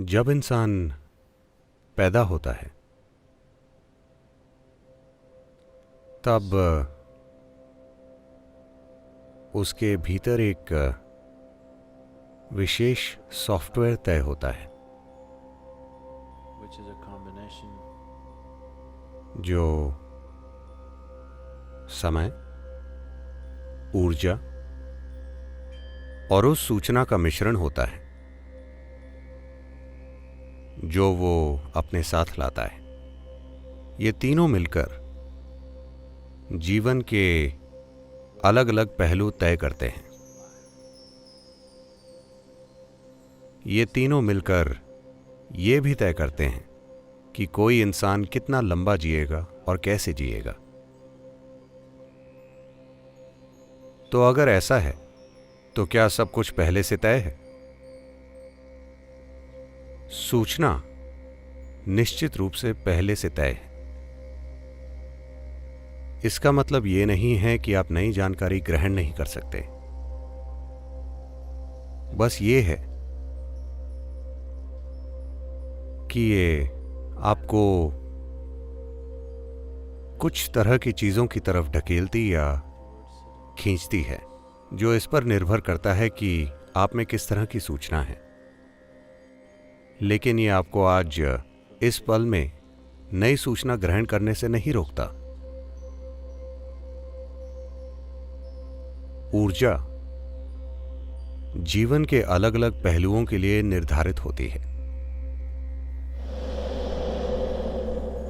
जब इंसान पैदा होता है तब उसके भीतर एक विशेष सॉफ्टवेयर तय होता है which is a combination जो समय, ऊर्जा और उस सूचना का मिश्रण होता है जो वो अपने साथ लाता है। ये तीनों मिलकर जीवन के अलग अलग पहलू तय करते हैं। ये तीनों मिलकर ये भी तय करते हैं कि कोई इंसान कितना लंबा जिएगा और कैसे जिएगा। तो अगर ऐसा है तो क्या सब कुछ पहले से तय है? सूचना निश्चित रूप से पहले से तय है। इसका मतलब ये नहीं है कि आप नई जानकारी ग्रहण नहीं कर सकते। बस ये है कि ये आपको कुछ तरह की चीजों की तरफ ढकेलती या खींचती है, जो इस पर निर्भर करता है कि आप में किस तरह की सूचना है। लेकिन ये आपको आज इस पल में नई सूचना ग्रहण करने से नहीं रोकता। ऊर्जा जीवन के अलग अलग पहलुओं के लिए निर्धारित होती है।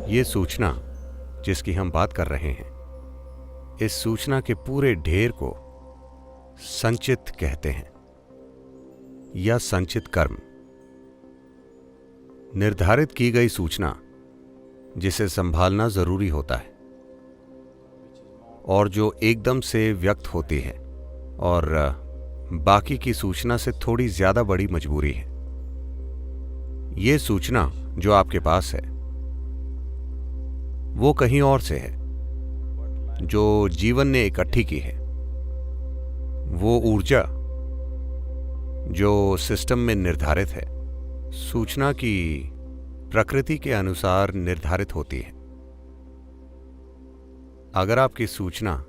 ये सूचना जिसकी हम बात कर रहे हैं, इस सूचना के पूरे ढेर को संचित कहते हैं या संचित कर्म। निर्धारित की गई सूचना जिसे संभालना जरूरी होता है और जो एकदम से व्यक्त होती है और बाकी की सूचना से थोड़ी ज्यादा बड़ी मजबूरी है। ये सूचना जो आपके पास है वो कहीं और से है, जो जीवन ने इकट्ठी की है। वो ऊर्जा जो सिस्टम में निर्धारित है, सूचना की प्रकृति के अनुसार निर्धारित होती है। अगर आपकी सूचना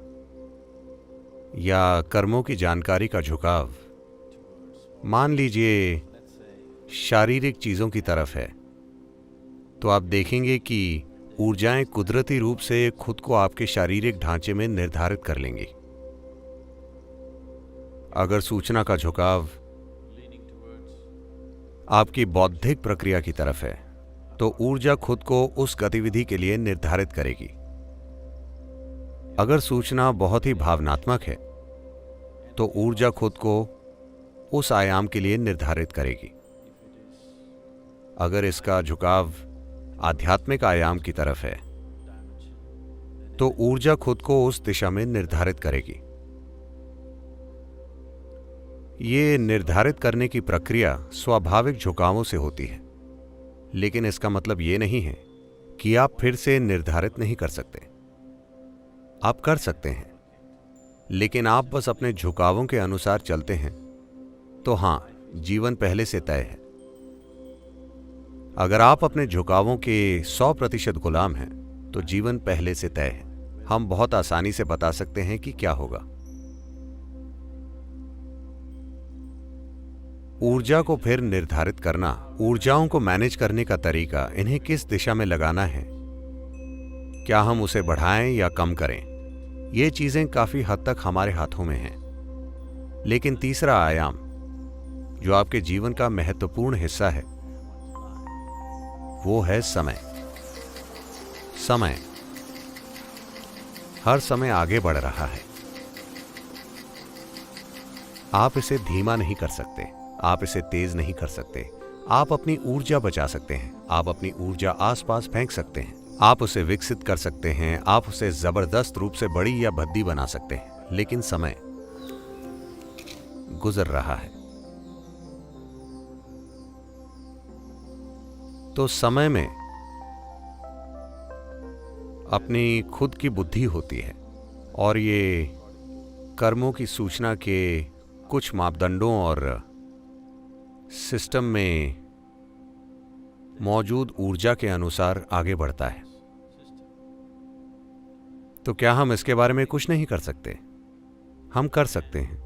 या कर्मों की जानकारी का झुकाव मान लीजिए शारीरिक चीजों की तरफ है, तो आप देखेंगे कि ऊर्जाएं कुदरती रूप से खुद को आपके शारीरिक ढांचे में निर्धारित कर लेंगी। अगर सूचना का झुकाव आपकी बौद्धिक प्रक्रिया की तरफ है, तो ऊर्जा खुद को उस गतिविधि के लिए निर्धारित करेगी। अगर सूचना बहुत ही भावनात्मक है, तो ऊर्जा खुद को उस आयाम के लिए निर्धारित करेगी। अगर इसका झुकाव आध्यात्मिक आयाम की तरफ है, तो ऊर्जा खुद को उस दिशा में निर्धारित करेगी। ये निर्धारित करने की प्रक्रिया स्वाभाविक झुकावों से होती है, लेकिन इसका मतलब ये नहीं है कि आप फिर से निर्धारित नहीं कर सकते। आप कर सकते हैं, लेकिन आप बस अपने झुकावों के अनुसार चलते हैं। तो हां, जीवन पहले से तय है। अगर आप अपने झुकावों के 100% गुलाम हैं, तो जीवन पहले से तय है। हम बहुत आसानी से बता सकते हैं कि क्या होगा। ऊर्जा को फिर निर्धारित करना, ऊर्जाओं को मैनेज करने का तरीका, इन्हें किस दिशा में लगाना है, क्या हम उसे बढ़ाएं या कम करें, ये चीजें काफी हद तक हमारे हाथों में हैं। लेकिन तीसरा आयाम जो आपके जीवन का महत्वपूर्ण हिस्सा है, वो है समय। समय हर समय आगे बढ़ रहा है। आप इसे धीमा नहीं कर सकते, आप इसे तेज नहीं कर सकते। आप अपनी ऊर्जा बचा सकते हैं, आप अपनी ऊर्जा आसपास फेंक सकते हैं, आप उसे विकसित कर सकते हैं, आप उसे जबरदस्त रूप से बड़ी या भद्दी बना सकते हैं। लेकिन समय गुजर रहा है। तो समय में अपनी खुद की बुद्धि होती है और ये कर्मों की सूचना के कुछ मापदंडों और सिस्टम में मौजूद ऊर्जा के अनुसार आगे बढ़ता है। तो क्या हम इसके बारे में कुछ नहीं कर सकते? हम कर सकते हैं,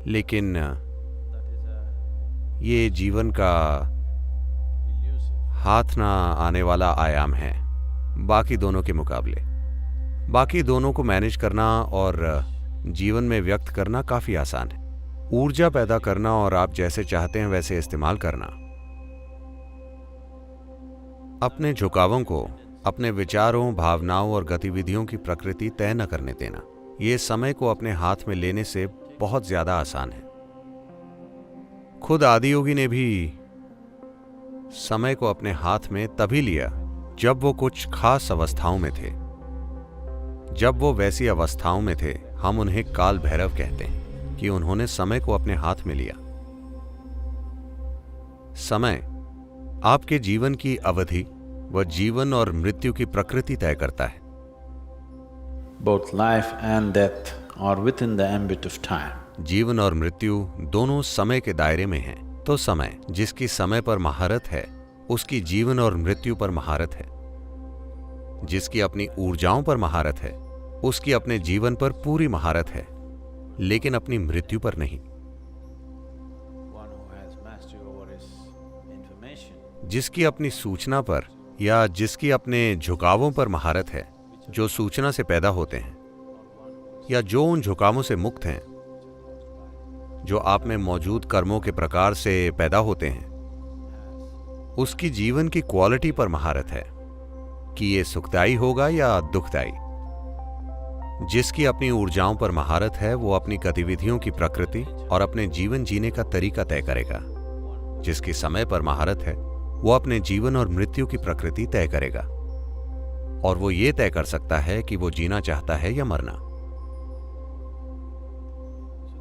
लेकिन ये जीवन का हाथ ना आने वाला आयाम है बाकी दोनों के मुकाबले। बाकी दोनों को मैनेज करना और जीवन में व्यक्त करना काफी आसान है। ऊर्जा पैदा करना और आप जैसे चाहते हैं वैसे इस्तेमाल करना, अपने झुकावों को अपने विचारों, भावनाओं और गतिविधियों की प्रकृति तय न करने देना, ये समय को अपने हाथ में लेने से बहुत ज्यादा आसान है। खुद आदियोगी ने भी समय को अपने हाथ में तभी लिया जब वो कुछ खास अवस्थाओं में थे। जब वो वैसी अवस्थाओं में थे, हम उन्हें काल भैरव कहते हैं कि उन्होंने समय को अपने हाथ में लिया। समय आपके जीवन की अवधि व जीवन और मृत्यु की प्रकृति तय करता है। Both life and death are within the ambit of time. जीवन और मृत्यु दोनों समय के दायरे में हैं। तो समय, जिसकी समय पर महारत है, उसकी जीवन और मृत्यु पर महारत है। जिसकी अपनी ऊर्जाओं पर महारत है, उसकी अपने जीवन पर पूरी महारत है, लेकिन अपनी मृत्यु पर नहीं। One who has mastery over his information, जिसकी अपनी सूचना पर या जिसकी अपने झुकावों पर महारत है, जो सूचना से पैदा होते हैं या जो उन झुकावों से मुक्त हैं, जो आप में मौजूद कर्मों के प्रकार से पैदा होते हैं, उसकी जीवन की क्वालिटी पर महारत है कि ये सुखदायी होगा या दुखदायी। जिसकी अपनी ऊर्जाओं पर महारत है, वो अपनी गतिविधियों की प्रकृति और अपने जीवन जीने का तरीका तय करेगा। जिसकी समय पर महारत है, वो अपने जीवन और मृत्यु की प्रकृति तय करेगा, और वो ये तय कर सकता है कि वो जीना चाहता है या मरना।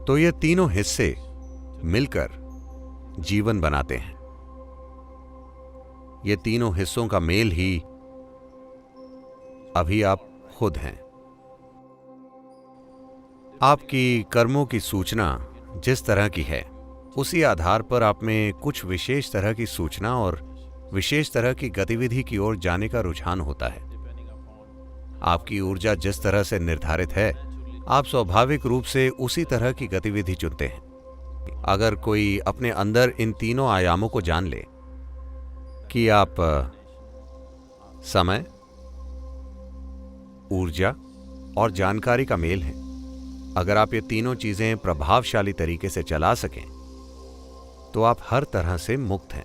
तो ये तीनों हिस्से मिलकर जीवन बनाते हैं। ये तीनों हिस्सों का मेल ही अभी आप खुद हैं। आपकी कर्मों की सूचना जिस तरह की है, उसी आधार पर आप में कुछ विशेष तरह की सूचना और विशेष तरह की गतिविधि की ओर जाने का रुझान होता है। आपकी ऊर्जा जिस तरह से निर्धारित है, आप स्वाभाविक रूप से उसी तरह की गतिविधि चुनते हैं। अगर कोई अपने अंदर इन तीनों आयामों को जान ले कि आप समय, ऊर्जा और जानकारी का मेल है, अगर आप ये तीनों चीजें प्रभावशाली तरीके से चला सकें, तो आप हर तरह से मुक्त हैं।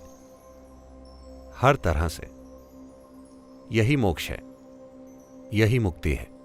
हर तरह से। यही मोक्ष है, यही मुक्ति है।